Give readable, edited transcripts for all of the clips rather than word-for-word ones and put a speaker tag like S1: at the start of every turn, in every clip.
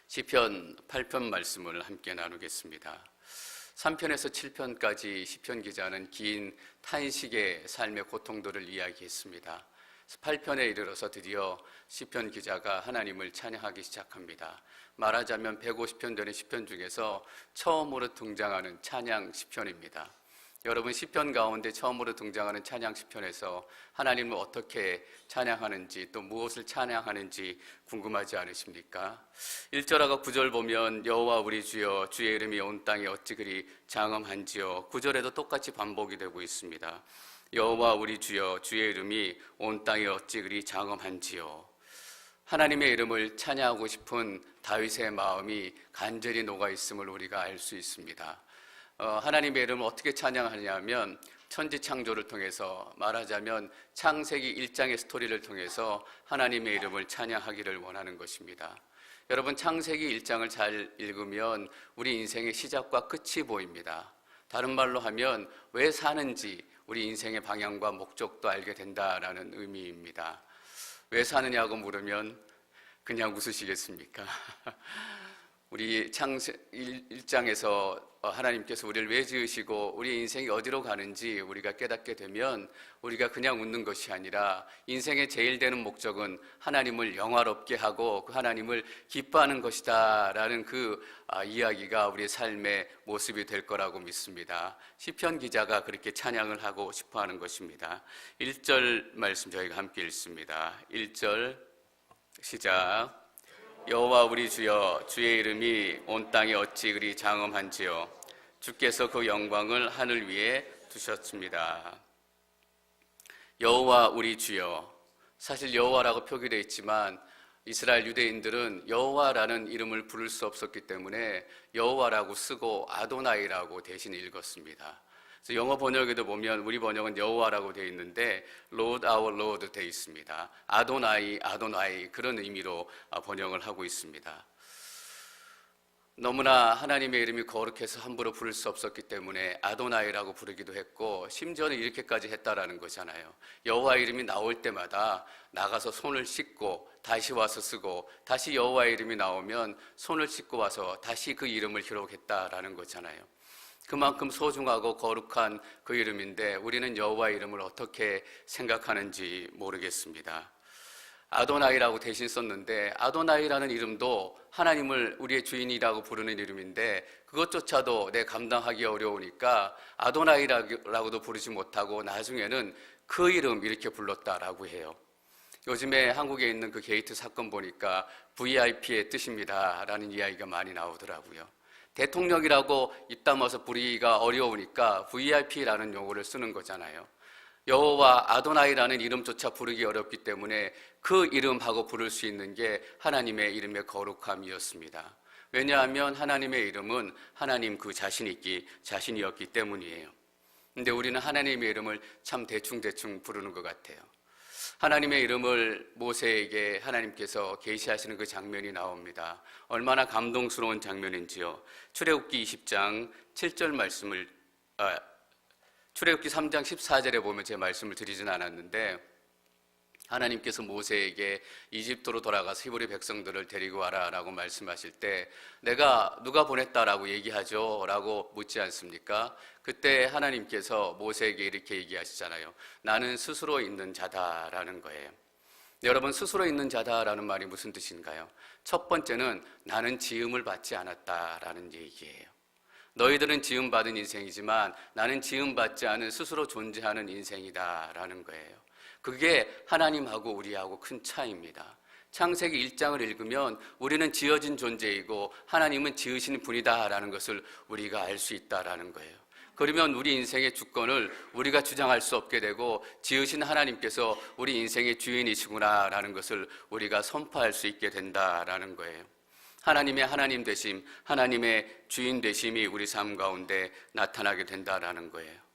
S1: 시편 8편 말씀을 함께 나누겠습니다. 3편에서 7편까지 시편 기자는 긴 탄식의 삶의 고통들을 이야기했습니다. 8편에 이르러서 드디어 시편 기자가 하나님을 찬양하기 시작합니다. 말하자면 150편 되는 시편 중에서 처음으로 등장하는 찬양 시편입니다. 여러분, 시편 가운데 처음으로 등장하는 찬양 시편에서 하나님을 어떻게 찬양하는지, 또 무엇을 찬양하는지 궁금하지 않으십니까? 1절하고 9절 보면 여호와 우리 주여, 주의 이름이 온 땅에 어찌 그리 장엄한지요. 9절에도 똑같이 반복이 되고 있습니다. 여호와 우리 주여, 주의 이름이 온 땅에 어찌 그리 장엄한지요. 하나님의 이름을 찬양하고 싶은 다윗의 마음이 간절히 녹아 있음을 우리가 알 수 있습니다. 하나님의 이름을 어떻게 찬양하냐면 천지창조를 통해서, 말하자면 창세기 1장의 스토리를 통해서 하나님의 이름을 찬양하기를 원하는 것입니다. 여러분, 창세기 1장을 잘 읽으면 우리 인생의 시작과 끝이 보입니다. 다른 말로 하면 왜 사는지 우리 인생의 방향과 목적도 알게 된다라는 의미입니다. 왜 사느냐고 물으면 그냥 웃으시겠습니까? 우리 창세기 1장에서 하나님께서 우리를 왜 지으시고 우리 인생이 어디로 가는지 우리가 깨닫게 되면 우리가 그냥 웃는 것이 아니라 인생의 제일 되는 목적은 하나님을 영화롭게 하고 그 하나님을 기뻐하는 것이다 라는 그 이야기가 우리의 삶의 모습이 될 거라고 믿습니다. 시편 기자가 그렇게 찬양을 하고 싶어 하는 것입니다. 1절 말씀 저희가 함께 읽습니다. 1절 시작. 여호와 우리 주여, 주의 이름이 온 땅에 어찌 그리 장엄한지요. 주께서 그 영광을 하늘 위에 두셨습니다. 여호와 우리 주여, 사실 여호와라고 표기되어 있지만 이스라엘 유대인들은 여호와라는 이름을 부를 수 없었기 때문에 여호와라고 쓰고 아도나이라고 대신 읽었습니다. 그래서 영어 번역에도 보면 우리 번역은 여호와라고 되어 있는데 Lord our Lord 되어 있습니다. 아도나이, 아도나이 그런 의미로 번역을 하고 있습니다. 너무나 하나님의 이름이 거룩해서 함부로 부를 수 없었기 때문에 아도나이라고 부르기도 했고, 심지어는 이렇게까지 했다라는 거잖아요. 여호와 이름이 나올 때마다 나가서 손을 씻고 다시 와서 쓰고, 다시 여호와 이름이 나오면 손을 씻고 와서 다시 그 이름을 기록했다라는 거잖아요. 그만큼 소중하고 거룩한 그 이름인데 우리는 여호와 이름을 어떻게 생각하는지 모르겠습니다. 아도나이라고 대신 썼는데 아도나이라는 이름도 하나님을 우리의 주인이라고 부르는 이름인데 그것조차도 내 감당하기 어려우니까 아도나이라고도 부르지 못하고 나중에는 그 이름 이렇게 불렀다라고 해요. 요즘에 한국에 있는 그 게이트 사건 보니까 VIP의 뜻입니다 라는 이야기가 많이 나오더라고요. 대통령이라고 입 다물어서 부르기가 어려우니까 VIP라는 용어를 쓰는 거잖아요. 여호와 아도나이라는 이름조차 부르기 어렵기 때문에 그 이름하고 부를 수 있는 게 하나님의 이름의 거룩함이었습니다. 왜냐하면 하나님의 이름은 하나님 그 자신이었기 때문이에요. 근데 우리는 하나님의 이름을 참 대충 부르는 것 같아요. 하나님의 이름을 모세에게 하나님께서 계시하시는 그 장면이 나옵니다. 얼마나 감동스러운 장면인지요. 출애굽기 20장 7절 말씀을 출애굽기 3장 14절에 보면 제 말씀을 드리진 않았는데 하나님께서 모세에게 이집트로 돌아가서 히브리 백성들을 데리고 와라 라고 말씀하실 때 내가 누가 보냈다라고 얘기하죠? 라고 묻지 않습니까? 그때 하나님께서 모세에게 이렇게 얘기하시잖아요. 나는 스스로 있는 자다라는 거예요. 여러분, 스스로 있는 자다라는 말이 무슨 뜻인가요? 첫 번째는 나는 지음을 받지 않았다라는 얘기예요. 너희들은 지음받은 인생이지만 나는 지음받지 않은 스스로 존재하는 인생이다라는 거예요. 그게 하나님하고 우리하고 큰 차이입니다. 창세기 1장을 읽으면 우리는 지어진 존재이고 하나님은 지으신 분이다라는 것을 우리가 알 수 있다라는 거예요. 그러면 우리 인생의 주권을 우리가 주장할 수 없게 되고 지으신 하나님께서 우리 인생의 주인이시구나라는 것을 우리가 선포할 수 있게 된다라는 거예요. 하나님의 하나님 되심, 하나님의 주인 되심이 우리 삶 가운데 나타나게 된다라는 거예요.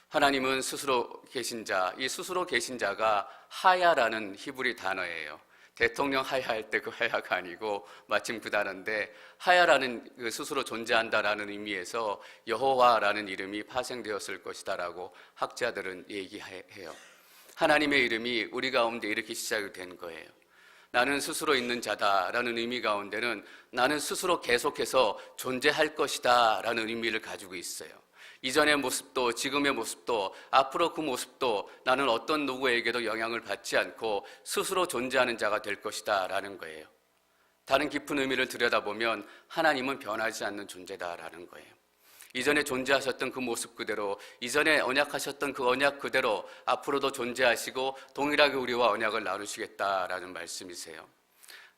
S1: 하나님은 스스로 계신 자, 이 스스로 계신 자가 하야라는 히브리 단어예요. 대통령 하야할 때 그 하야가 아니고 마침 그 단어인데 하야라는 그 스스로 존재한다라는 의미에서 여호와라는 이름이 파생되었을 것이다라고 학자들은 얘기해요. 하나님의 이름이 우리 가운데 이렇게 시작이 된 거예요. 나는 스스로 있는 자다라는 의미 가운데는 나는 스스로 계속해서 존재할 것이다라는 의미를 가지고 있어요. 이전의 모습도 지금의 모습도 앞으로 그 모습도 나는 어떤 누구에게도 영향을 받지 않고 스스로 존재하는 자가 될 것이다라는 거예요. 다른 깊은 의미를 들여다보면 하나님은 변하지 않는 존재다라는 거예요. 이전에 존재하셨던 그 모습 그대로, 이전에 언약하셨던 그 언약 그대로 앞으로도 존재하시고 동일하게 우리와 언약을 나누시겠다라는 말씀이세요.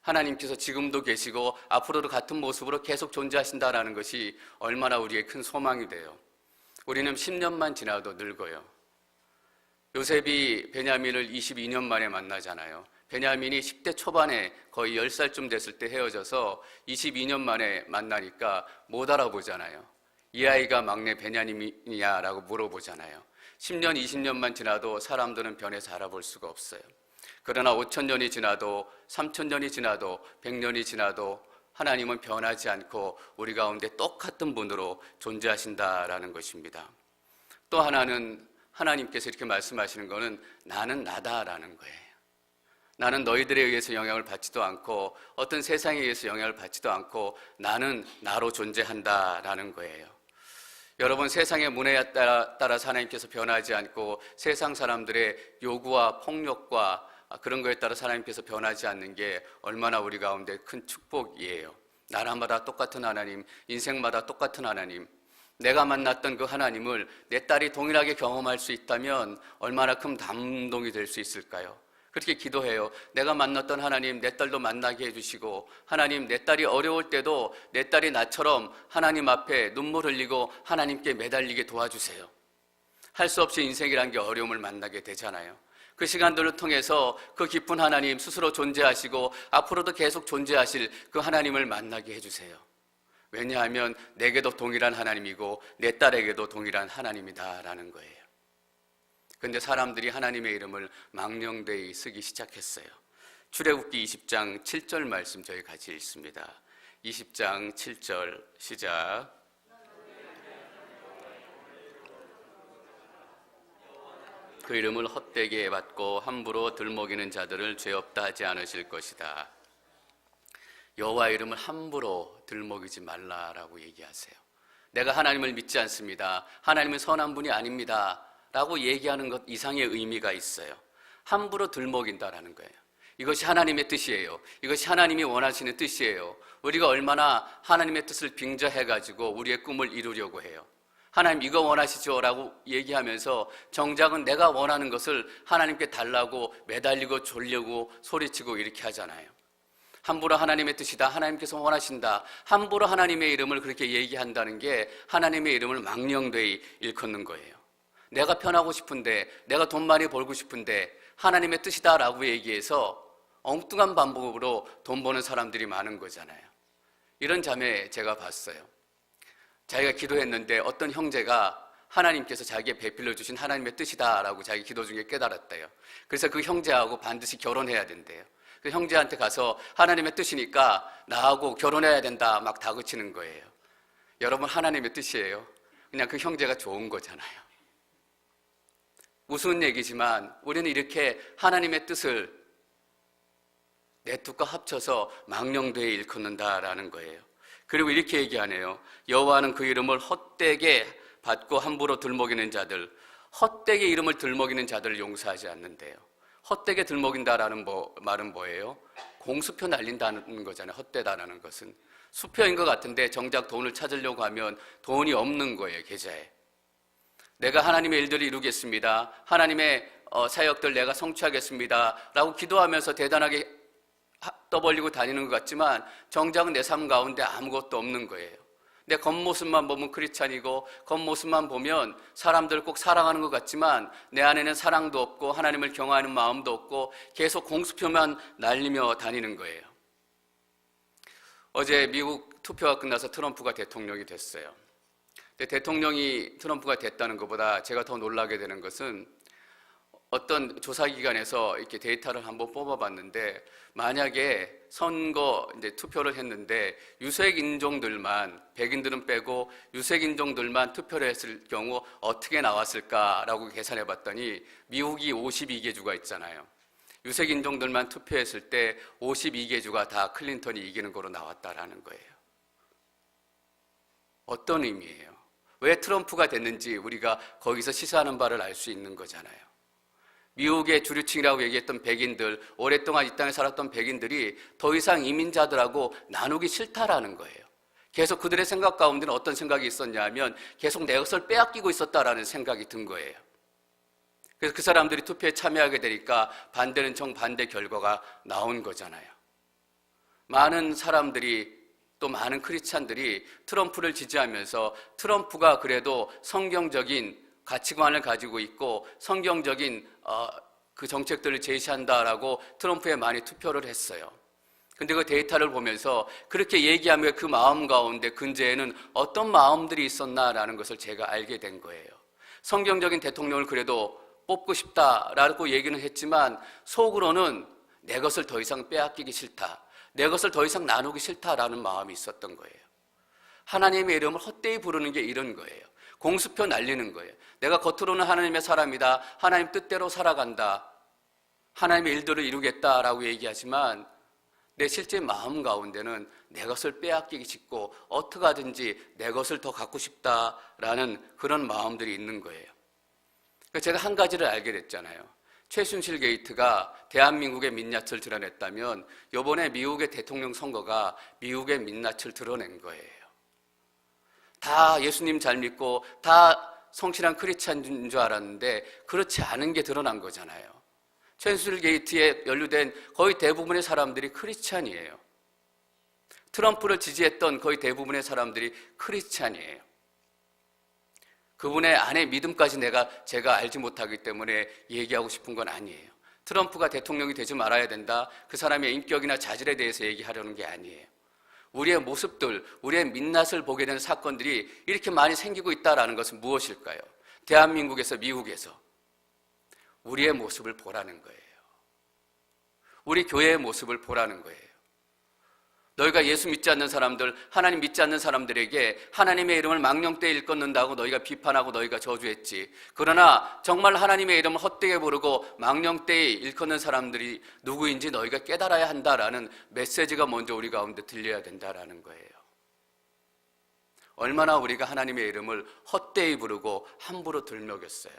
S1: 하나님께서 지금도 계시고 앞으로도 같은 모습으로 계속 존재하신다라는 것이 얼마나 우리의 큰 소망이 돼요. 우리는 10년만 지나도 늙어요. 요셉이 베냐민을 22년 만에 만나잖아요. 베냐민이 10대 초반에 거의 10살쯤 됐을 때 헤어져서 22년 만에 만나니까 못 알아보잖아요. 이 아이가 막내 베냐민이냐라고 물어보잖아요. 10년, 20년만 지나도 사람들은 변해서 알아볼 수가 없어요. 그러나 5,000년이 지나도 3,000년이 지나도 100년이 지나도 하나님은 변하지 않고 우리 가운데 똑같은 분으로 존재하신다라는 것입니다. 또 하나는 하나님께서 이렇게 말씀하시는 것은 나는 나다라는 거예요. 나는 너희들에 의해서 영향을 받지도 않고 어떤 세상에 의해서 영향을 받지도 않고 나는 나로 존재한다라는 거예요. 여러분, 세상의 문화에 따라서 하나님께서 변하지 않고 세상 사람들의 요구와 폭력과 그런 거에 따라 하나님께서 변하지 않는 게 얼마나 우리 가운데 큰 축복이에요. 나라마다 똑같은 하나님, 인생마다 똑같은 하나님, 내가 만났던 그 하나님을 내 딸이 동일하게 경험할 수 있다면 얼마나 큰 감동이 될 수 있을까요? 그렇게 기도해요. 내가 만났던 하나님, 내 딸도 만나게 해주시고, 하나님, 내 딸이 어려울 때도 내 딸이 나처럼 하나님 앞에 눈물 흘리고 하나님께 매달리게 도와주세요. 할 수 없이 인생이란 게 어려움을 만나게 되잖아요. 그 시간들을 통해서 그 깊은 하나님 스스로 존재하시고 앞으로도 계속 존재하실 그 하나님을 만나게 해주세요. 왜냐하면 내게도 동일한 하나님이고 내 딸에게도 동일한 하나님이다라는 거예요. 그런데 사람들이 하나님의 이름을 망령되이 쓰기 시작했어요. 출애굽기 20장 7절 말씀 저희 같이 읽습니다. 20장 7절 시작. 그 이름을 헛되게 받고 함부로 들먹이는 자들을 죄 없다 하지 않으실 것이다. 여호와 이름을 함부로 들먹이지 말라라고 얘기하세요. 내가 하나님을 믿지 않습니다. 하나님은 선한 분이 아닙니다. 라고 얘기하는 것 이상의 의미가 있어요. 함부로 들먹인다라는 거예요. 이것이 하나님의 뜻이에요. 이것이 하나님이 원하시는 뜻이에요. 우리가 얼마나 하나님의 뜻을 빙자해가지고 우리의 꿈을 이루려고 해요. 하나님 이거 원하시죠? 라고 얘기하면서 정작은 내가 원하는 것을 하나님께 달라고 매달리고 졸려고 소리치고 이렇게 하잖아요. 함부로 하나님의 뜻이다, 하나님께서 원하신다, 함부로 하나님의 이름을 그렇게 얘기한다는 게 하나님의 이름을 망령되이 일컫는 거예요. 내가 편하고 싶은데, 내가 돈 많이 벌고 싶은데 하나님의 뜻이다라고 얘기해서 엉뚱한 방법으로 돈 버는 사람들이 많은 거잖아요. 이런 자매 제가 봤어요. 자기가 기도했는데 어떤 형제가 하나님께서 자기의 배필로 주신 하나님의 뜻이다라고 자기 기도 중에 깨달았대요. 그래서 그 형제하고 반드시 결혼해야 된대요. 그 형제한테 가서 하나님의 뜻이니까 나하고 결혼해야 된다 막 다그치는 거예요. 여러분, 하나님의 뜻이에요. 그냥 그 형제가 좋은 거잖아요. 우스운 얘기지만 우리는 이렇게 하나님의 뜻을 내 뜻과 합쳐서 망령되이 일컫는다라는 거예요. 그리고 이렇게 얘기하네요. 여호와는 그 이름을 헛되게 받고 함부로 들먹이는 자들, 헛되게 이름을 들먹이는 자들을 용서하지 않는데요. 헛되게 들먹인다라는 말은 뭐예요? 공수표 날린다는 거잖아요. 헛되다라는 것은 수표인 것 같은데 정작 돈을 찾으려고 하면 돈이 없는 거예요, 계좌에. 내가 하나님의 일들을 이루겠습니다, 하나님의 사역들 내가 성취하겠습니다 라고 기도하면서 대단하게 떠벌리고 다니는 것 같지만 정작은 내 삶 가운데 아무것도 없는 거예요. 내 겉모습만 보면 크리스찬이고 겉모습만 보면 사람들을 꼭 사랑하는 것 같지만 내 안에는 사랑도 없고 하나님을 경외하는 마음도 없고 계속 공수표만 날리며 다니는 거예요. 어제 미국 투표가 끝나서 트럼프가 대통령이 됐어요. 근데 대통령이 트럼프가 됐다는 것보다 제가 더 놀라게 되는 것은 어떤 조사기관에서 이렇게 데이터를 한번 뽑아봤는데 만약에 선거 이제 투표를 했는데 유색 인종들만, 백인들은 빼고 유색 인종들만 투표를 했을 경우 어떻게 나왔을까라고 계산해 봤더니 미국이 52개 주가 있잖아요. 유색 인종들만 투표했을 때 52개 주가 다 클린턴이 이기는 거로 나왔다라는 거예요. 어떤 의미예요? 왜 트럼프가 됐는지 우리가 거기서 시사하는 바를 알 수 있는 거잖아요. 미국의 주류층이라고 얘기했던 백인들, 오랫동안 이 땅에 살았던 백인들이 더 이상 이민자들하고 나누기 싫다라는 거예요. 계속 그들의 생각 가운데는 어떤 생각이 있었냐면 계속 내 것을 빼앗기고 있었다라는 생각이 든 거예요. 그래서 그 사람들이 투표에 참여하게 되니까 반대는 정반대 결과가 나온 거잖아요. 많은 사람들이, 또 많은 크리스찬들이 트럼프를 지지하면서 트럼프가 그래도 성경적인 가치관을 가지고 있고 성경적인 그 정책들을 제시한다라고 트럼프에 많이 투표를 했어요. 근데 그 데이터를 보면서 그렇게 얘기하며 그 마음 가운데 근저에는 어떤 마음들이 있었나라는 것을 제가 알게 된 거예요. 성경적인 대통령을 그래도 뽑고 싶다라고 얘기는 했지만 속으로는 내 것을 더 이상 빼앗기기 싫다, 내 것을 더 이상 나누기 싫다라는 마음이 있었던 거예요. 하나님의 이름을 헛되이 부르는 게 이런 거예요. 공수표 날리는 거예요. 내가 겉으로는 하나님의 사람이다, 하나님 뜻대로 살아간다, 하나님의 일들을 이루겠다라고 얘기하지만 내 실제 마음 가운데는 내 것을 빼앗기기 쉽고 어떻게 하든지 내 것을 더 갖고 싶다라는 그런 마음들이 있는 거예요. 제가 한 가지를 알게 됐잖아요. 최순실 게이트가 대한민국의 민낯을 드러냈다면 이번에 미국의 대통령 선거가 미국의 민낯을 드러낸 거예요. 다 예수님 잘 믿고 다 성실한 크리스찬인 줄 알았는데 그렇지 않은 게 드러난 거잖아요. 최순실 게이트에 연루된 거의 대부분의 사람들이 크리스찬이에요. 트럼프를 지지했던 거의 대부분의 사람들이 크리스찬이에요. 그분의 안의 믿음까지 제가 알지 못하기 때문에 얘기하고 싶은 건 아니에요. 트럼프가 대통령이 되지 말아야 된다, 그 사람의 인격이나 자질에 대해서 얘기하려는 게 아니에요. 우리의 모습들, 우리의 민낯을 보게 되는 사건들이 이렇게 많이 생기고 있다는 것은 무엇일까요? 대한민국에서, 미국에서 우리의 모습을 보라는 거예요. 우리 교회의 모습을 보라는 거예요. 너희가 예수 믿지 않는 사람들, 하나님 믿지 않는 사람들에게 하나님의 이름을 망령되이 일컫는다고 너희가 비판하고 너희가 저주했지. 그러나 정말 하나님의 이름을 헛되게 부르고 망령되이 일컫는 사람들이 누구인지 너희가 깨달아야 한다라는 메시지가 먼저 우리 가운데 들려야 된다라는 거예요. 얼마나 우리가 하나님의 이름을 헛되이 부르고 함부로 들먹였어요.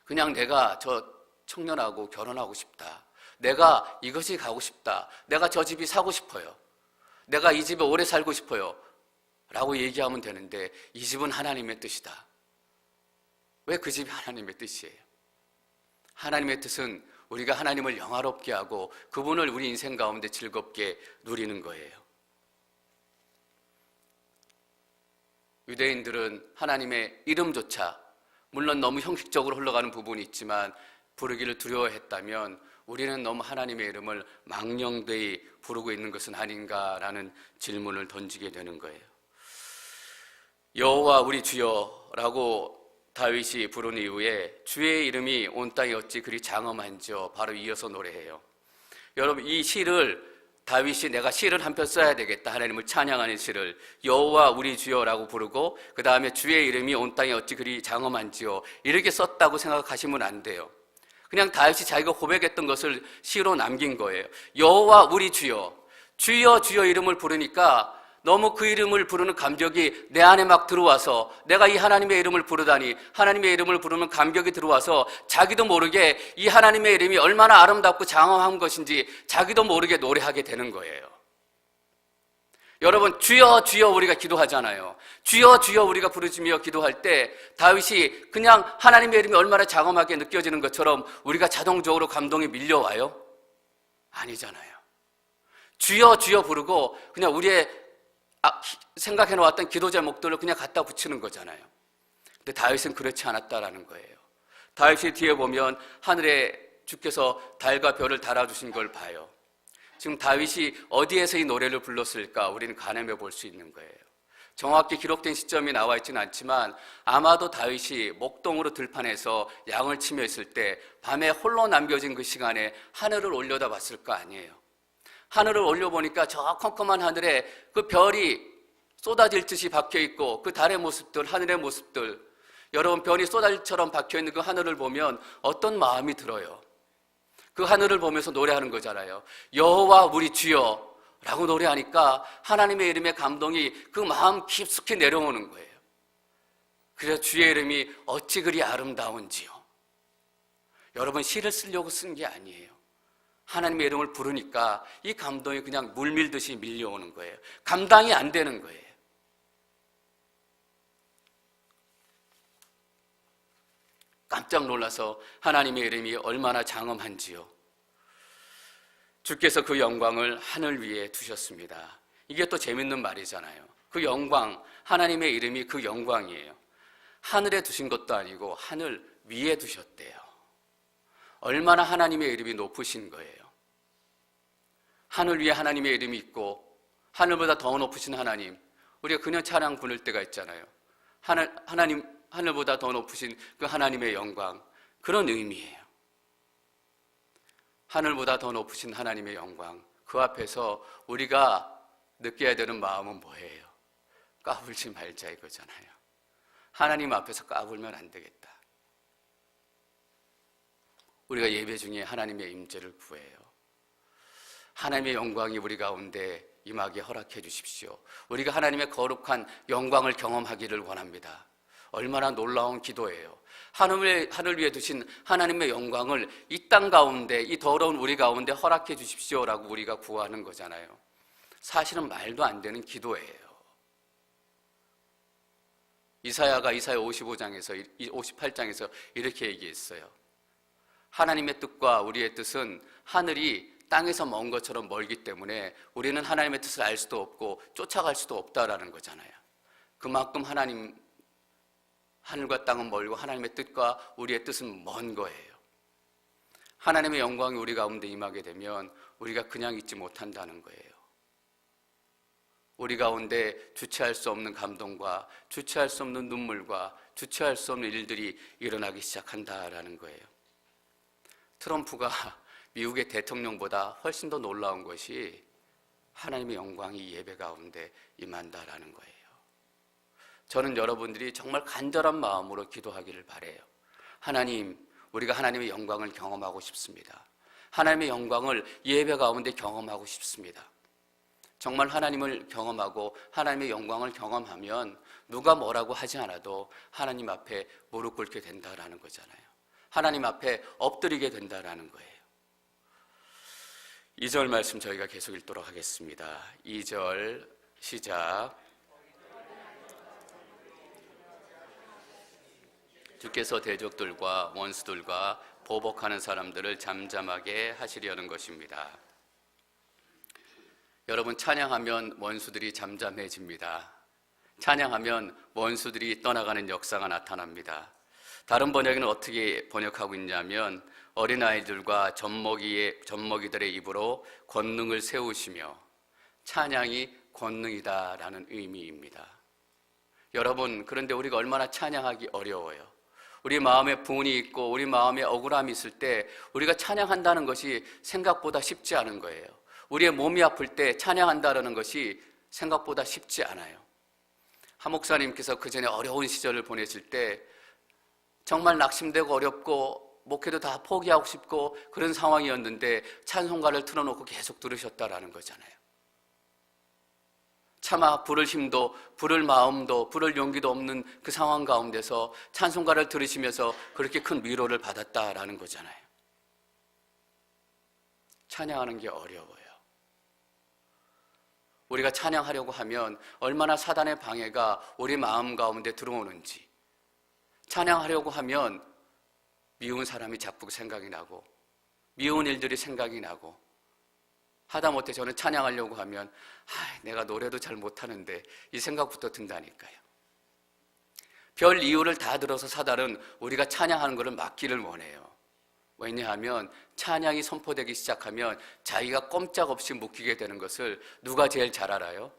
S1: 그냥 내가 저 청년하고 결혼하고 싶다, 내가 이것이 가고 싶다, 내가 저 집이 사고 싶어요, 내가 이 집에 오래 살고 싶어요 라고 얘기하면 되는데 이 집은 하나님의 뜻이다. 왜 그 집이 하나님의 뜻이에요? 하나님의 뜻은 우리가 하나님을 영화롭게 하고 그분을 우리 인생 가운데 즐겁게 누리는 거예요. 유대인들은 하나님의 이름조차, 물론 너무 형식적으로 흘러가는 부분이 있지만 부르기를 두려워했다면 우리는 너무 하나님의 이름을 망령되이 부르고 있는 것은 아닌가라는 질문을 던지게 되는 거예요. 여호와 우리 주여라고 다윗이 부른 이후에 주의 이름이 온 땅에 어찌 그리 장엄한지요, 바로 이어서 노래해요. 여러분, 이 시를 다윗이 내가 시를 한 편 써야 되겠다, 하나님을 찬양하는 시를 여호와 우리 주여라고 부르고 그 다음에 주의 이름이 온 땅에 어찌 그리 장엄한지요 이렇게 썼다고 생각하시면 안 돼요. 그냥 다윗이 자기가 고백했던 것을 시로 남긴 거예요. 여호와 우리 주여, 주여 주여 이름을 부르니까 너무 그 이름을 부르는 감격이 내 안에 막 들어와서 내가 이 하나님의 이름을 부르다니, 하나님의 이름을 부르는 감격이 들어와서 자기도 모르게 이 하나님의 이름이 얼마나 아름답고 장엄한 것인지 자기도 모르게 노래하게 되는 거예요. 여러분, 주여 주여 우리가 기도하잖아요. 주여 주여 우리가 부르짖으며 기도할 때 다윗이 그냥 하나님의 이름이 얼마나 장엄하게 느껴지는 것처럼 우리가 자동적으로 감동이 밀려와요? 아니잖아요. 주여 주여 부르고 그냥 우리의 생각해 놓았던 기도 제목들을 그냥 갖다 붙이는 거잖아요. 근데 다윗은 그렇지 않았다라는 거예요. 다윗이 뒤에 보면 하늘에 주께서 달과 별을 달아주신 걸 봐요. 지금 다윗이 어디에서 이 노래를 불렀을까 우리는 가늠해 볼 수 있는 거예요. 정확히 기록된 시점이 나와 있지는 않지만 아마도 다윗이 목동으로 들판에서 양을 치며 있을 때 밤에 홀로 남겨진 그 시간에 하늘을 올려다 봤을 거 아니에요. 하늘을 올려보니까 저 컴컴한 하늘에 그 별이 쏟아질 듯이 박혀있고 그 달의 모습들, 하늘의 모습들, 여러분 별이 쏟아질처럼 박혀있는 그 하늘을 보면 어떤 마음이 들어요? 그 하늘을 보면서 노래하는 거잖아요. 여호와 우리 주여 라고 노래하니까 하나님의 이름의 감동이 그 마음 깊숙이 내려오는 거예요. 그래서 주의 이름이 어찌 그리 아름다운지요. 여러분, 시를 쓰려고 쓴 게 아니에요. 하나님의 이름을 부르니까 이 감동이 그냥 물밀듯이 밀려오는 거예요. 감당이 안 되는 거예요. 깜짝 놀라서 하나님의 이름이 얼마나 장엄한지요. 주께서 그 영광을 하늘 위에 두셨습니다. 이게 또 재밌는 말이잖아요. 그 영광, 하나님의 이름이 그 영광이에요. 하늘에 두신 것도 아니고 하늘 위에 두셨대요. 얼마나 하나님의 이름이 높으신 거예요. 하늘 위에 하나님의 이름이 있고 하늘보다 더 높으신 하나님, 우리가 그냥 찬양 부를 때가 있잖아요. 하늘보다 더 높으신 그 하나님의 영광, 그런 의미예요. 하늘보다 더 높으신 하나님의 영광, 그 앞에서 우리가 느껴야 되는 마음은 뭐예요? 까불지 말자 이거잖아요. 하나님 앞에서 까불면 안 되겠다. 우리가 예배 중에 하나님의 임재를 구해요. 하나님의 영광이 우리 가운데 임하게 허락해 주십시오. 우리가 하나님의 거룩한 영광을 경험하기를 원합니다. 얼마나 놀라운 기도예요. 하늘 위에 두신 하나님의 영광을 이 땅 가운데, 이 더러운 우리 가운데 허락해 주십시오라고 우리가 구하는 거잖아요. 사실은 말도 안 되는 기도예요. 이사야가 이사야 58장에서 이렇게 얘기했어요. 하나님의 뜻과 우리의 뜻은 하늘이 땅에서 먼 것처럼 멀기 때문에 우리는 하나님의 뜻을 알 수도 없고 쫓아갈 수도 없다라는 거잖아요. 그만큼 하늘과 땅은 멀고 하나님의 뜻과 우리의 뜻은 먼 거예요. 하나님의 영광이 우리 가운데 임하게 되면 우리가 그냥 있지 못한다는 거예요. 우리 가운데 주체할 수 없는 감동과 주체할 수 없는 눈물과 주체할 수 없는 일들이 일어나기 시작한다라는 거예요. 트럼프가 미국의 대통령보다 훨씬 더 놀라운 것이 하나님의 영광이 예배 가운데 임한다라는 거예요. 저는 여러분들이 정말 간절한 마음으로 기도하기를 바라요. 하나님, 우리가 하나님의 영광을 경험하고 싶습니다. 하나님의 영광을 예배 가운데 경험하고 싶습니다. 정말 하나님을 경험하고 하나님의 영광을 경험하면 누가 뭐라고 하지 않아도 하나님 앞에 무릎 꿇게 된다라는 거잖아요. 하나님 앞에 엎드리게 된다라는 거예요. 2절 말씀 저희가 계속 읽도록 하겠습니다. 2절 시작. 주께서 대적들과 원수들과 보복하는 사람들을 잠잠하게 하시려는 것입니다. 여러분, 찬양하면 원수들이 잠잠해집니다. 찬양하면 원수들이 떠나가는 역사가 나타납니다. 다른 번역에는 어떻게 번역하고 있냐면 어린아이들과 젖먹이들의 입으로 권능을 세우시며 찬양이 권능이다라는 의미입니다. 여러분, 그런데 우리가 얼마나 찬양하기 어려워요. 우리 마음에 분이 있고 우리 마음에 억울함이 있을 때 우리가 찬양한다는 것이 생각보다 쉽지 않은 거예요. 우리의 몸이 아플 때 찬양한다는 것이 생각보다 쉽지 않아요. 한 목사님께서 그 전에 어려운 시절을 보내실 때 정말 낙심되고 어렵고 목회도 다 포기하고 싶고 그런 상황이었는데 찬송가를 틀어놓고 계속 들으셨다라는 거잖아요. 차마 부를 힘도 부를 마음도 부를 용기도 없는 그 상황 가운데서 찬송가를 들으시면서 그렇게 큰 위로를 받았다라는 거잖아요. 찬양하는 게 어려워요. 우리가 찬양하려고 하면 얼마나 사단의 방해가 우리 마음 가운데 들어오는지, 찬양하려고 하면 미운 사람이 자꾸 생각이 나고 미운 일들이 생각이 나고, 하다못해 저는 찬양하려고 하면 내가 노래도 잘 못하는데 이 생각부터 든다니까요. 별 이유를 다 들어서 사단은 우리가 찬양하는 것을 막기를 원해요. 왜냐하면 찬양이 선포되기 시작하면 자기가 꼼짝없이 묶이게 되는 것을 누가 제일 잘 알아요?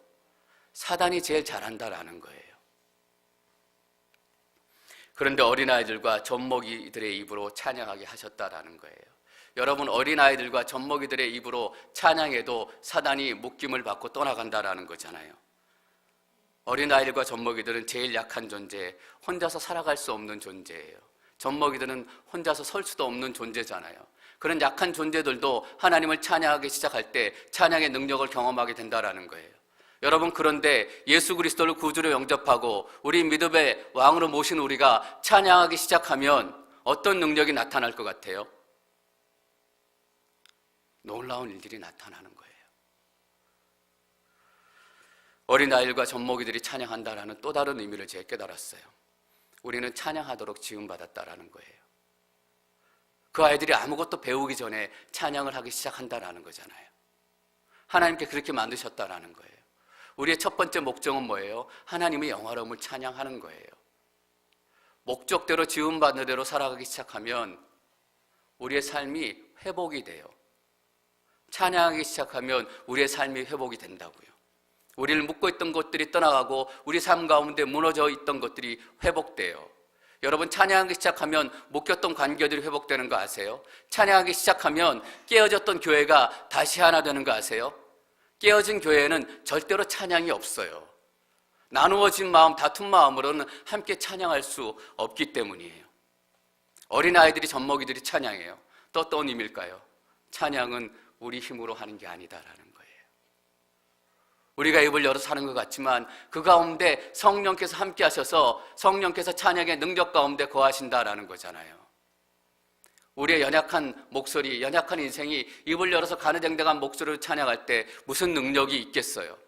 S1: 사단이 제일 잘한다라는 거예요. 그런데 어린아이들과 젖먹이들의 입으로 찬양하게 하셨다라는 거예요. 여러분, 어린아이들과 젖먹이들의 입으로 찬양해도 사단이 묶임을 받고 떠나간다라는 거잖아요. 어린아이들과 젖먹이들은 제일 약한 존재, 혼자서 살아갈 수 없는 존재예요. 젖먹이들은 혼자서 설 수도 없는 존재잖아요. 그런 약한 존재들도 하나님을 찬양하기 시작할 때 찬양의 능력을 경험하게 된다라는 거예요. 여러분, 그런데 예수 그리스도를 구주로 영접하고 우리 믿음의 왕으로 모신 우리가 찬양하기 시작하면 어떤 능력이 나타날 것 같아요? 놀라운 일들이 나타나는 거예요. 어린아이들과 젖먹이들이 찬양한다라는 또 다른 의미를 제가 깨달았어요. 우리는 찬양하도록 지음받았다라는 거예요. 그 아이들이 아무것도 배우기 전에 찬양을 하기 시작한다라는 거잖아요. 하나님께 그렇게 만드셨다라는 거예요. 우리의 첫 번째 목적은 뭐예요? 하나님의 영화로움을 찬양하는 거예요. 목적대로 지음받는 대로 살아가기 시작하면 우리의 삶이 회복이 돼요. 찬양하기 시작하면 우리의 삶이 회복이 된다고요. 우리를 묶고 있던 것들이 떠나가고 우리 삶 가운데 무너져 있던 것들이 회복돼요. 여러분, 찬양하기 시작하면 묶였던 관계들이 회복되는 거 아세요? 찬양하기 시작하면 깨어졌던 교회가 다시 하나 되는 거 아세요? 깨어진 교회에는 절대로 찬양이 없어요. 나누어진 마음, 다툰 마음으로는 함께 찬양할 수 없기 때문이에요. 어린아이들이 젖먹이들이 찬양해요. 또 어떤 의미일까요? 찬양은 우리 힘으로 하는 게 아니다라는 거예요. 우리가 입을 열어서 하는 것 같지만 그 가운데 성령께서 함께 하셔서 성령께서 찬양의 능력 가운데 거하신다라는 거잖아요. 우리의 연약한 목소리, 연약한 인생이 입을 열어서 가느댕댕한 목소리로 찬양할 때 무슨 능력이 있겠어요?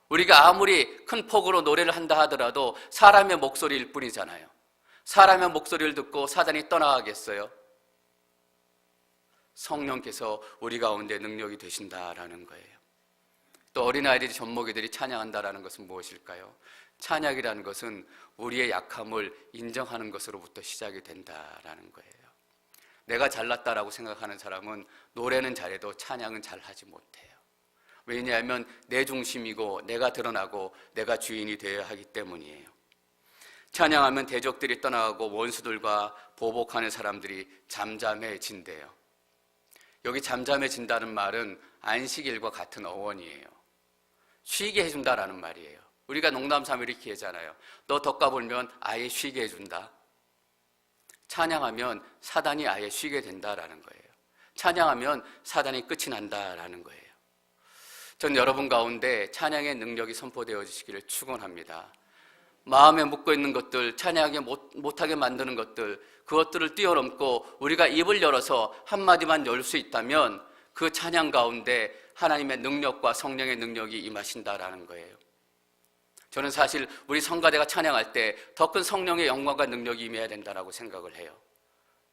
S1: 우리가 아무리 큰 폭으로 노래를 한다 하더라도 사람의 목소리일 뿐이잖아요. 사람의 목소리를 듣고 사단이 떠나가겠어요? 성령께서 우리 가운데 능력이 되신다라는 거예요. 또 어린아이들이 젖먹이들이 찬양한다라는 것은 무엇일까요? 찬양이라는 것은 우리의 약함을 인정하는 것으로부터 시작이 된다라는 거예요. 내가 잘났다라고 생각하는 사람은 노래는 잘해도 찬양은 잘하지 못해요. 왜냐하면 내 중심이고 내가 드러나고 내가 주인이 되어야 하기 때문이에요. 찬양하면 대적들이 떠나가고 원수들과 보복하는 사람들이 잠잠해진대요. 여기 잠잠해진다는 말은 안식일과 같은 어원이에요. 쉬게 해준다라는 말이에요. 우리가 농담삼아 이렇게 하잖아요. 너 덕가 불면 아예 쉬게 해준다. 찬양하면 사단이 아예 쉬게 된다라는 거예요. 찬양하면 사단이 끝이 난다라는 거예요. 전 여러분 가운데 찬양의 능력이 선포되어지시기를 축원합니다. 마음에 묻고 있는 것들, 찬양하게 못하게 만드는 것들, 그것들을 뛰어넘고 우리가 입을 열어서 한마디만 열 수 있다면 그 찬양 가운데 하나님의 능력과 성령의 능력이 임하신다라는 거예요. 저는 사실 우리 성가대가 찬양할 때 더 큰 성령의 영광과 능력이 임해야 된다고 생각을 해요.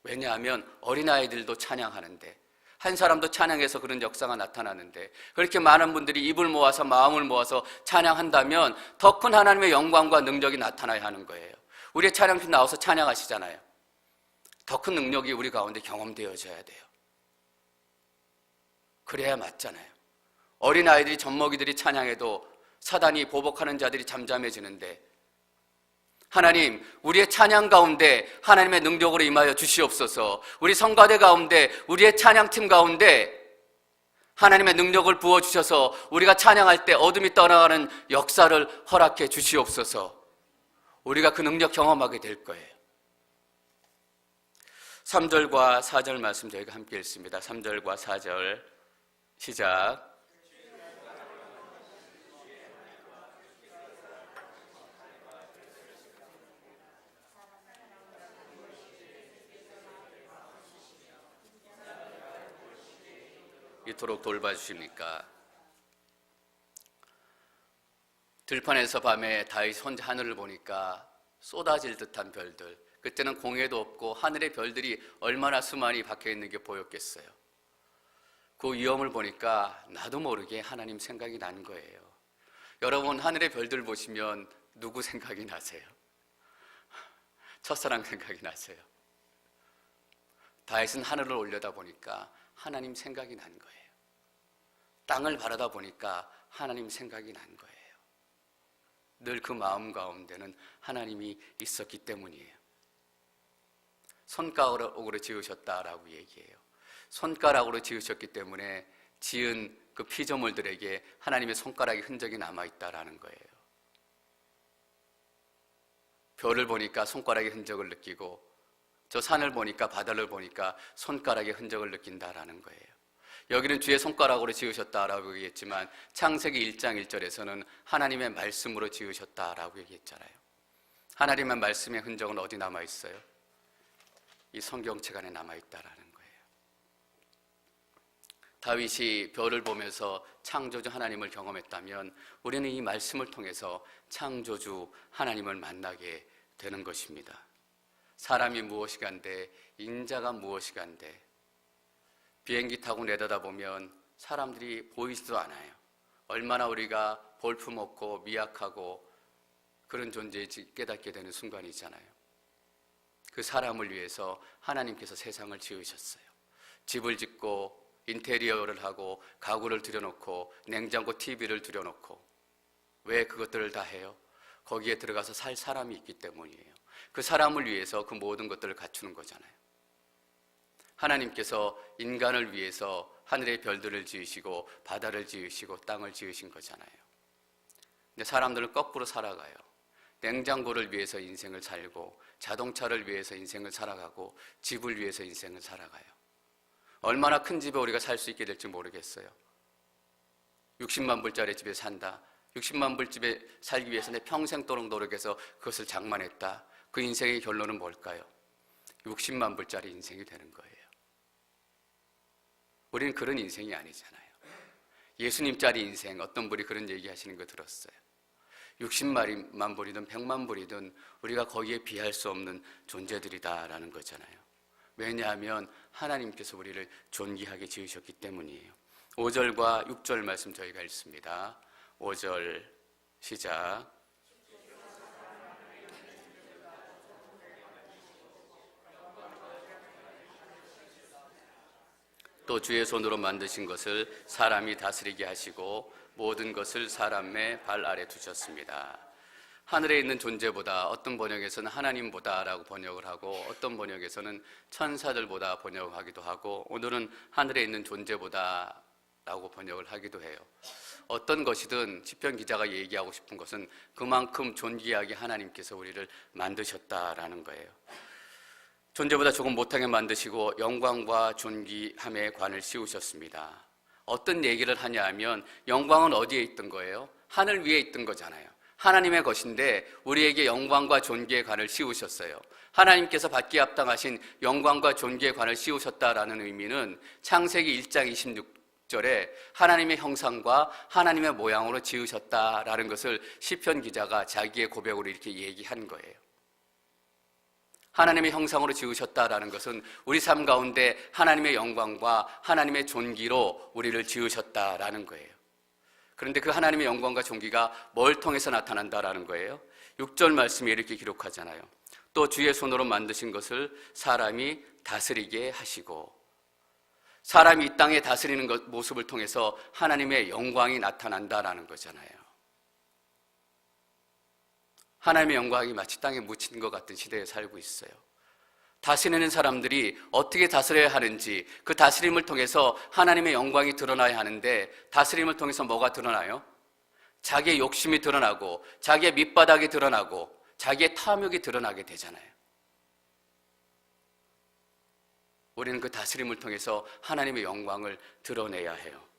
S1: 왜냐하면 어린아이들도 찬양하는데 한 사람도 찬양해서 그런 역사가 나타나는데 그렇게 많은 분들이 입을 모아서 마음을 모아서 찬양한다면 더 큰 하나님의 영광과 능력이 나타나야 하는 거예요. 우리의 찬양팀 나와서 찬양하시잖아요. 더 큰 능력이 우리 가운데 경험되어져야 돼요. 그래야 맞잖아요. 어린아이들이 젖먹이들이 찬양해도 사단이 보복하는 자들이 잠잠해지는데 하나님, 우리의 찬양 가운데 하나님의 능력으로 임하여 주시옵소서. 우리 성가대 가운데, 우리의 찬양팀 가운데 하나님의 능력을 부어주셔서 우리가 찬양할 때 어둠이 떠나가는 역사를 허락해 주시옵소서. 우리가 그 능력 경험하게 될 거예요. 3절과 4절 말씀 저희가 함께 읽습니다. 3절과 4절 시작. 이토록 돌봐주십니까? 들판에서 밤에 다윗이 혼자 하늘을 보니까 쏟아질 듯한 별들, 그때는 공해도 없고 하늘의 별들이 얼마나 수많이 박혀있는 게 보였겠어요. 그 위험을 보니까 나도 모르게 하나님 생각이 난 거예요. 여러분, 하늘의 별들 보시면 누구 생각이 나세요? 첫사랑 생각이 나세요? 다윗은 하늘을 올려다보니까 하나님 생각이 난 거예요. 땅을 바라다 보니까 하나님 생각이 난 거예요. 늘 그 마음 가운데는 하나님이 있었기 때문이에요. 손가락으로 지으셨다라고 얘기해요. 손가락으로 지으셨기 때문에 지은 그 피조물들에게 하나님의 손가락의 흔적이 남아있다라는 거예요. 별을 보니까 손가락의 흔적을 느끼고 저 산을 보니까 바다를 보니까 손가락의 흔적을 느낀다라는 거예요. 여기는 주의 손가락으로 지으셨다라고 얘기했지만 창세기 1장 1절에서는 하나님의 말씀으로 지으셨다라고 얘기했잖아요. 하나님의 말씀의 흔적은 어디 남아있어요? 이 성경책 안에 남아있다라는 거예요. 다윗이 별을 보면서 창조주 하나님을 경험했다면 우리는 이 말씀을 통해서 창조주 하나님을 만나게 되는 것입니다. 사람이 무엇이간데 인자가 무엇이간데 비행기 타고 내려다보면 사람들이 보이지도 않아요. 얼마나 우리가 볼품없고 미약하고 그런 존재인지 깨닫게 되는 순간이잖아요. 그 사람을 위해서 하나님께서 세상을 지으셨어요. 집을 짓고 인테리어를 하고 가구를 들여놓고 냉장고 TV를 들여놓고 왜 그것들을 다 해요? 거기에 들어가서 살 사람이 있기 때문이에요. 그 사람을 위해서 그 모든 것들을 갖추는 거잖아요. 하나님께서 인간을 위해서 하늘의 별들을 지으시고 바다를 지으시고 땅을 지으신 거잖아요. 근데 사람들은 거꾸로 살아가요. 냉장고를 위해서 인생을 살고 자동차를 위해서 인생을 살아가고 집을 위해서 인생을 살아가요. 얼마나 큰 집에 우리가 살 수 있게 될지 모르겠어요. 60만 불짜리 집에 산다. 60만 불 집에 살기 위해서 내 평생도록 노력해서 그것을 장만했다. 그 인생의 결론은 뭘까요? 60만 불짜리 인생이 되는 거예요. 우리는 그런 인생이 아니잖아요. 예수님짜리 인생, 어떤 분이 그런 얘기 하시는 거 들었어요. 60만 불이든 100만 불이든 우리가 거기에 비할 수 없는 존재들이다라는 거잖아요. 왜냐하면 하나님께서 우리를 존귀하게 지으셨기 때문이에요. 5절과 6절 말씀 저희가 읽습니다. 5절 시작. 또 주의 손으로 만드신 것을 사람이 다스리게 하시고 모든 것을 사람의 발 아래 두셨습니다. 하늘에 있는 존재보다, 어떤 번역에서는 하나님보다 라고 번역을 하고 어떤 번역에서는 천사들보다 번역하기도 하고 오늘은 하늘에 있는 존재보다 라고 번역을 하기도 해요. 어떤 것이든 시편 기자가 얘기하고 싶은 것은 그만큼 존귀하게 하나님께서 우리를 만드셨다라는 거예요. 존재보다 조금 못하게 만드시고 영광과 존귀함에 관을 씌우셨습니다. 어떤 얘기를 하냐 하면 영광은 어디에 있던 거예요? 하늘 위에 있던 거잖아요. 하나님의 것인데 우리에게 영광과 존귀의 관을 씌우셨어요. 하나님께서 받기에 합당하신 영광과 존귀의 관을 씌우셨다라는 의미는 창세기 1장 26절에 하나님의 형상과 하나님의 모양으로 지으셨다라는 것을 시편 기자가 자기의 고백으로 이렇게 얘기한 거예요. 하나님의 형상으로 지으셨다라는 것은 우리 삶 가운데 하나님의 영광과 하나님의 존귀로 우리를 지으셨다라는 거예요. 그런데 그 하나님의 영광과 존귀가 뭘 통해서 나타난다라는 거예요? 6절 말씀에 이렇게 기록하잖아요. 또 주의 손으로 만드신 것을 사람이 다스리게 하시고, 사람이 이 땅에 다스리는 모습을 통해서 하나님의 영광이 나타난다라는 거잖아요. 하나님의 영광이 마치 땅에 묻힌 것 같은 시대에 살고 있어요. 다스리는 사람들이 어떻게 다스려야 하는지, 그 다스림을 통해서 하나님의 영광이 드러나야 하는데 다스림을 통해서 뭐가 드러나요? 자기의 욕심이 드러나고 자기의 밑바닥이 드러나고 자기의 탐욕이 드러나게 되잖아요. 우리는 그 다스림을 통해서 하나님의 영광을 드러내야 해요.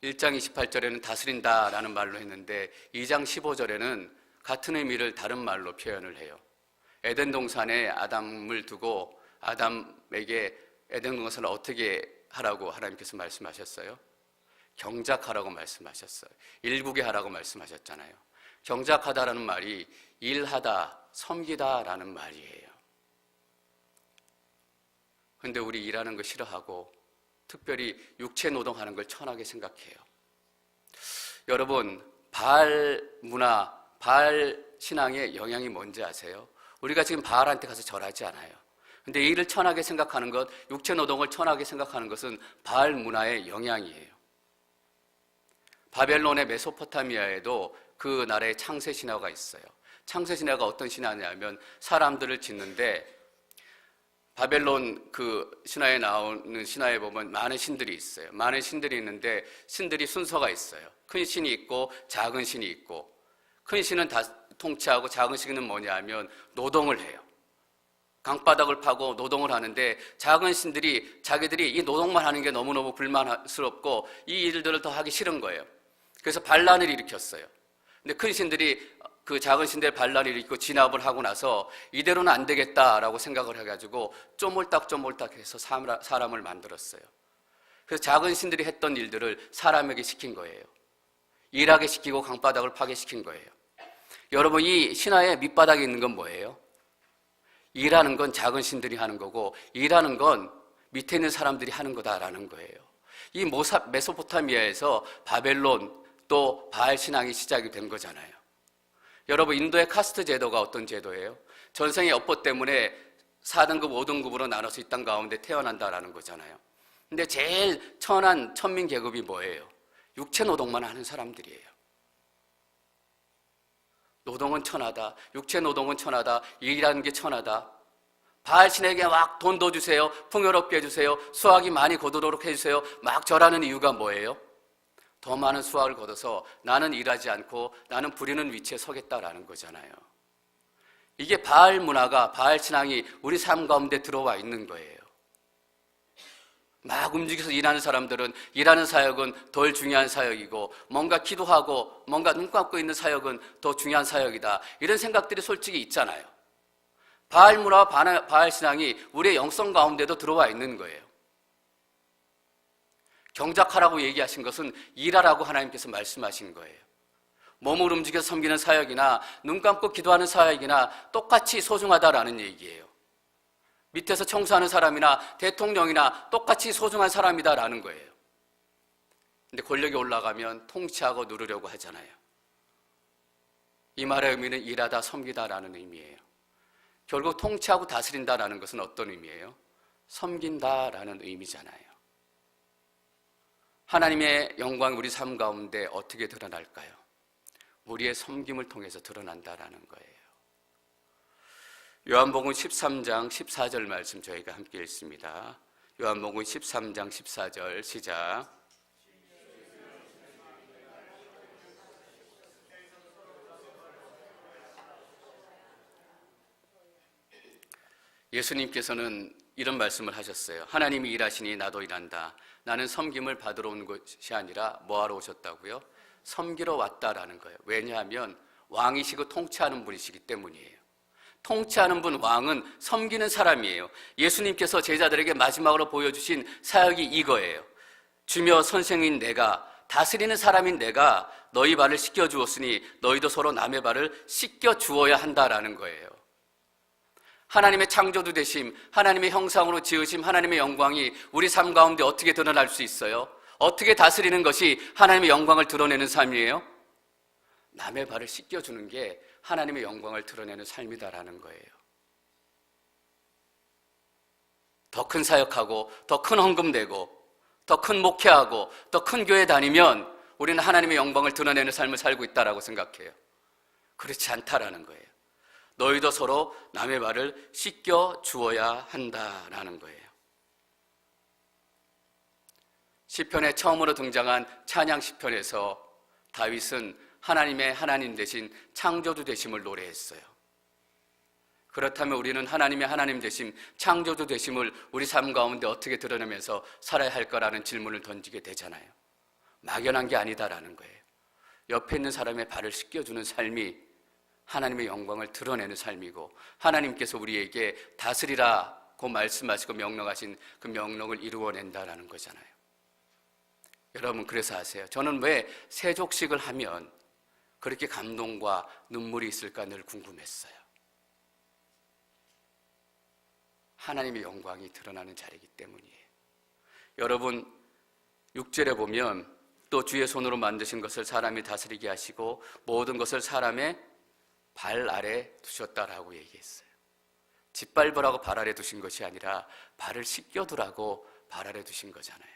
S1: 1장 28절에는 다스린다라는 말로 했는데 2장 15절에는 같은 의미를 다른 말로 표현을 해요. 에덴 동산에 아담을 두고 아담에게 에덴 동산을 어떻게 하라고 하나님께서 말씀하셨어요? 경작하라고 말씀하셨어요. 일국에 하라고 말씀하셨잖아요. 경작하다라는 말이 일하다, 섬기다라는 말이에요. 근데 우리 일하는 거 싫어하고 특별히 육체 노동하는 걸 천하게 생각해요. 여러분, 바알 문화, 바알 신앙의 영향이 뭔지 아세요? 우리가 지금 바알한테 가서 절하지 않아요. 근데 이 일을 천하게 생각하는 것, 육체 노동을 천하게 생각하는 것은 바알 문화의 영향이에요. 바벨론의 메소포타미아에도 그 나라의 창세 신화가 있어요. 창세 신화가 어떤 신화냐면 사람들을 짓는데 바벨론 그 신화에 나오는 신화에 보면 많은 신들이 있어요. 많은 신들이 있는데 신들이 순서가 있어요. 큰 신이 있고 작은 신이 있고 큰 신은 다 통치하고 작은 신은 뭐냐 하면 노동을 해요. 강바닥을 파고 노동을 하는데 작은 신들이 자기들이 이 노동만 하는 게 너무너무 불만스럽고 이 일들을 더 하기 싫은 거예요. 그래서 반란을 일으켰어요. 근데 큰 신들이 그 작은 신들의 반란을 일으키고 진압을 하고 나서 이대로는 안 되겠다라고 생각을 해가지고 쪼물딱쪼물딱 해서 사람을 만들었어요. 그래서 작은 신들이 했던 일들을 사람에게 시킨 거예요. 일하게 시키고 강바닥을 파게 시킨 거예요. 여러분, 이 신화의 밑바닥에 있는 건 뭐예요? 일하는 건 작은 신들이 하는 거고 일하는 건 밑에 있는 사람들이 하는 거다라는 거예요. 이 메소포타미아에서 바벨론 또 바알 신앙이 시작이 된 거잖아요. 여러분, 인도의 카스트 제도가 어떤 제도예요? 전생의 업보 때문에 4등급, 5등급으로 나눠서 이 땅 가운데 태어난다라는 거잖아요. 근데 제일 천한 천민 계급이 뭐예요? 육체 노동만 하는 사람들이에요. 노동은 천하다, 육체 노동은 천하다, 일이라는 게 천하다. 바알 신에게 막 돈도 주세요, 풍요롭게 해주세요, 수확이 많이 거두도록 해주세요. 막 절하는 이유가 뭐예요? 더 많은 수확을 거둬서 나는 일하지 않고 나는 부리는 위치에 서겠다라는 거잖아요. 이게 바알 문화가, 바알 신앙이 우리 삶 가운데 들어와 있는 거예요. 막 움직여서 일하는 사람들은 일하는 사역은 덜 중요한 사역이고 뭔가 기도하고 뭔가 눈 감고 있는 사역은 더 중요한 사역이다. 이런 생각들이 솔직히 있잖아요. 바알 문화와 바알 신앙이 우리의 영성 가운데도 들어와 있는 거예요. 경작하라고 얘기하신 것은 일하라고 하나님께서 말씀하신 거예요. 몸을 움직여서 섬기는 사역이나 눈 감고 기도하는 사역이나 똑같이 소중하다라는 얘기예요. 밑에서 청소하는 사람이나 대통령이나 똑같이 소중한 사람이다라는 거예요. 근데 권력이 올라가면 통치하고 누르려고 하잖아요. 이 말의 의미는 일하다 섬기다라는 의미예요. 결국 통치하고 다스린다라는 것은 어떤 의미예요? 섬긴다라는 의미잖아요. 하나님의 영광이 우리 삶 가운데 어떻게 드러날까요? 우리의 섬김을 통해서 드러난다라는 거예요. 요한복음 13장 14절 말씀 저희가 함께 읽습니다. 요한복음 13장 14절 시작. 예수님께서는 이런 말씀을 하셨어요. 하나님이 일하시니 나도 일한다. 나는 섬김을 받으러 온 것이 아니라 뭐하러 오셨다고요? 섬기러 왔다라는 거예요. 왜냐하면 왕이시고 통치하는 분이시기 때문이에요. 통치하는 분, 왕은 섬기는 사람이에요. 예수님께서 제자들에게 마지막으로 보여주신 사역이 이거예요. 주며 선생인 내가, 다스리는 사람인 내가 너희 발을 씻겨주었으니 너희도 서로 남의 발을 씻겨주어야 한다라는 거예요. 하나님의 창조주 되심, 하나님의 형상으로 지으심, 하나님의 영광이 우리 삶 가운데 어떻게 드러날 수 있어요? 어떻게 다스리는 것이 하나님의 영광을 드러내는 삶이에요? 남의 발을 씻겨주는 게 하나님의 영광을 드러내는 삶이다라는 거예요. 더 큰 사역하고, 더 큰 헌금 내고, 더 큰 목회하고, 더 큰 교회 다니면 우리는 하나님의 영광을 드러내는 삶을 살고 있다라고 생각해요. 그렇지 않다라는 거예요. 너희도 서로 남의 발을 씻겨 주어야 한다라는 거예요. 시편에 처음으로 등장한 찬양 시편에서 다윗은 하나님의 하나님 되신 창조주 되심을 노래했어요. 그렇다면 우리는 하나님의 하나님 되심, 창조주 되심을 우리 삶 가운데 어떻게 드러내면서 살아야 할까라는 질문을 던지게 되잖아요. 막연한 게 아니다라는 거예요. 옆에 있는 사람의 발을 씻겨주는 삶이 하나님의 영광을 드러내는 삶이고, 하나님께서 우리에게 다스리라고 말씀하시고 명령하신 그 명령을 이루어낸다라는 거잖아요. 여러분, 그래서 아세요? 저는 왜 세족식을 하면 그렇게 감동과 눈물이 있을까 늘 궁금했어요. 하나님의 영광이 드러나는 자리이기 때문이에요. 여러분, 6절에 보면 또 주의 손으로 만드신 것을 사람이 다스리게 하시고 모든 것을 사람의 발 아래 두셨다라고 얘기했어요. 짓밟으라고 발 아래 두신 것이 아니라 발을 씻겨두라고 발 아래 두신 거잖아요.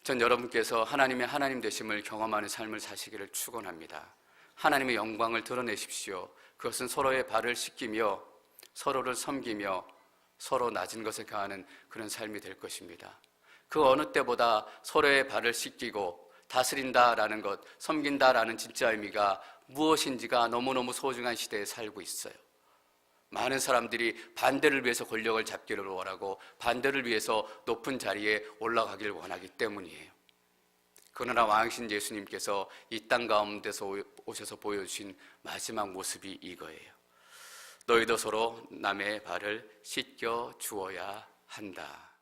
S1: 전 여러분께서 하나님의 하나님 되심을 경험하는 삶을 사시기를 축원합니다. 하나님의 영광을 드러내십시오. 그것은 서로의 발을 씻기며 서로를 섬기며 서로 낮은 것에 가하는 그런 삶이 될 것입니다. 그 어느 때보다 서로의 발을 씻기고 다스린다라는 것, 섬긴다라는 진짜 의미가 무엇인지가 너무너무 소중한 시대에 살고 있어요. 많은 사람들이 반대를 위해서 권력을 잡기를 원하고 반대를 위해서 높은 자리에 올라가길 원하기 때문이에요. 그러나 왕이신 예수님께서 이 땅 가운데서 오셔서 보여주신 마지막 모습이 이거예요. 너희도 서로 남의 발을 씻겨 주어야 한다.